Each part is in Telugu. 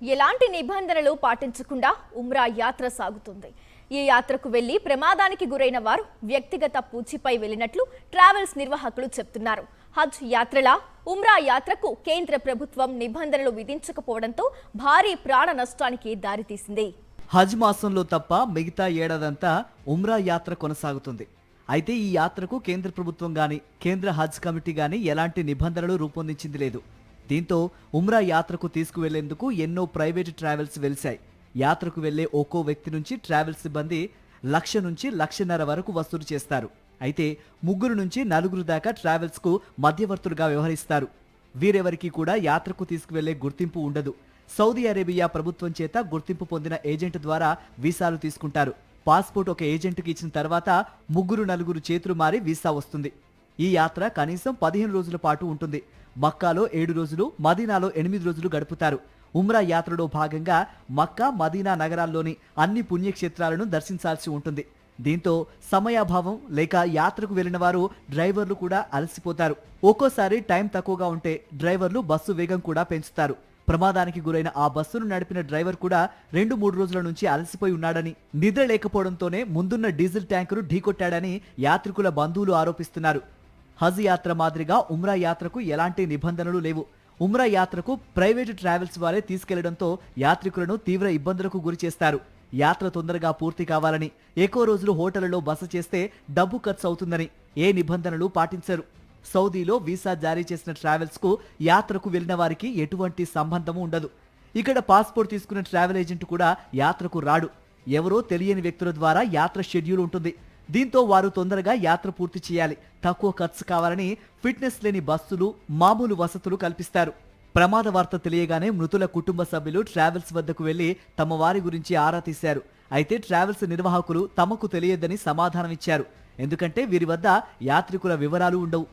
ఎలాంటి నిబంధనలు పాటించకుండా ఉమ్రా యాత్ర సాగుతుంది. ఈ యాత్రకు వెళ్లి ప్రమాదానికి గురైన వారు వ్యక్తిగత పూచిపై వెళ్లినట్లు ట్రావెల్స్ నిర్వాహకులు చెప్తున్నారు. హజ్ యాత్రలా ఉమ్రా యాత్రకు కేంద్ర ప్రభుత్వం నిబంధనలు విధించకపోవడంతో భారీ ప్రాణ నష్టానికి దారితీసింది. హజ్ మాసంలో తప్ప మిగతా ఏడాదంతా ఉమ్రా యాత్ర కొనసాగుతుంది. అయితే ఈ యాత్రకు కేంద్ర ప్రభుత్వం గాని కేంద్ర హజ్ కమిటీ గాని ఎలాంటి నిబంధనలు రూపొందించింది లేదు. దీంతో ఉమ్రా యాత్రకు తీసుకువెళ్లేందుకు ఎన్నో ప్రైవేటు ట్రావెల్స్ వెలిశాయి. యాత్రకు వెళ్లే ఒక్కో వ్యక్తి నుంచి ట్రావెల్స్ సిబ్బంది 1,00,000 నుంచి 1,50,000 వరకు వసూలు చేస్తారు. అయితే 3 నుంచి 4 దాకా ట్రావెల్స్ కు మధ్యవర్తులుగా వ్యవహరిస్తారు. వీరెవరికి కూడా యాత్రకు తీసుకువెళ్లే గుర్తింపు ఉండదు. సౌదీ అరేబియా ప్రభుత్వం చేత గుర్తింపు పొందిన ఏజెంట్ ద్వారా వీసాలు తీసుకుంటారు. పాస్పోర్ట్ ఒక ఏజెంట్కి ఇచ్చిన తర్వాత 3-4 చేతులు మారి వీసా వస్తుంది. ఈ యాత్ర కనీసం 15 రోజుల పాటు ఉంటుంది. మక్కాలో 7 రోజులు, మదీనాలో 8 రోజులు గడుపుతారు. ఉమ్రా యాత్రలో భాగంగా మక్కా, మదీనా నగరాల్లోని అన్ని పుణ్యక్షేత్రాలను దర్శించాల్సి ఉంటుంది. దీంతో సమయాభావం లేక యాత్రకు వెళ్లిన వారు డ్రైవర్లు కూడా అలసిపోతారు. ఒక్కోసారి టైం తక్కువగా ఉంటే డ్రైవర్లు బస్సు వేగం కూడా పెంచుతారు. ప్రమాదానికి గురైన ఆ బస్సును నడిపిన డ్రైవర్ కూడా 2-3 రోజుల నుంచి అలసిపోయి ఉన్నాడని, నిద్ర లేకపోవడంతోనే ముందున్న డీజిల్ ట్యాంకును ఢీకొట్టాడని యాత్రికుల బంధువులు ఆరోపిస్తున్నారు. హజ్ యాత్ర మాదిరిగా ఉమ్రా యాత్రకు ఎలాంటి నిబంధనలు లేవు. ఉమ్రా యాత్రకు ప్రైవేటు ట్రావెల్స్ వారే తీసుకెళ్లడంతో యాత్రికులను తీవ్ర ఇబ్బందులకు గురి చేస్తారు. యాత్ర తొందరగా పూర్తి కావాలని, ఎక్కువ రోజులు హోటళ్లలో బస చేస్తే డబ్బు ఖర్చు అవుతుందని ఏ నిబంధనలు పాటించరు. సౌదీలో వీసా జారీ చేసిన ట్రావెల్స్ కు యాత్రకు వెళ్లిన వారికి ఎటువంటి సంబంధము ఉండదు. ఇక్కడ పాస్పోర్ట్ తీసుకున్న ట్రావెల్ ఏజెంట్ కూడా యాత్రకు రాడు. ఎవరో తెలియని వ్యక్తుల ద్వారా యాత్ర షెడ్యూల్ ఉంటుంది. దీంతో వారు తొందరగా యాత్ర పూర్తి చేయాలి, తక్కువ ఖర్చు కావాలని ఫిట్నెస్ లేని బస్సులు, మామూలు వసతులు కల్పిస్తారు. ప్రమాద వార్త తెలియగానే మృతుల కుటుంబ సభ్యులు ట్రావెల్స్ వద్దకు వెళ్లి తమ వారి గురించి ఆరా తీశారు. అయితే ట్రావెల్స్ నిర్వాహకులు తమకు తెలియదని సమాధానమిచ్చారు. ఎందుకంటే వీరి వద్ద యాత్రికుల వివరాలు ఉండవు.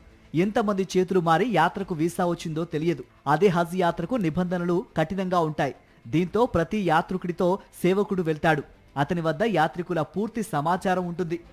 ఎంతమంది చేతులు మారి యాత్రకు వీసా వచ్చిందో తెలియదు. అదే హజ్ యాత్రకు నిబంధనలు కఠినంగా ఉంటాయి. దీంతో ప్రతి యాత్రికుడితో సేవకుడు వెళ్తాడు. అతని వద్ద యాత్రికుల పూర్తి సమాచారం ఉంటుంది.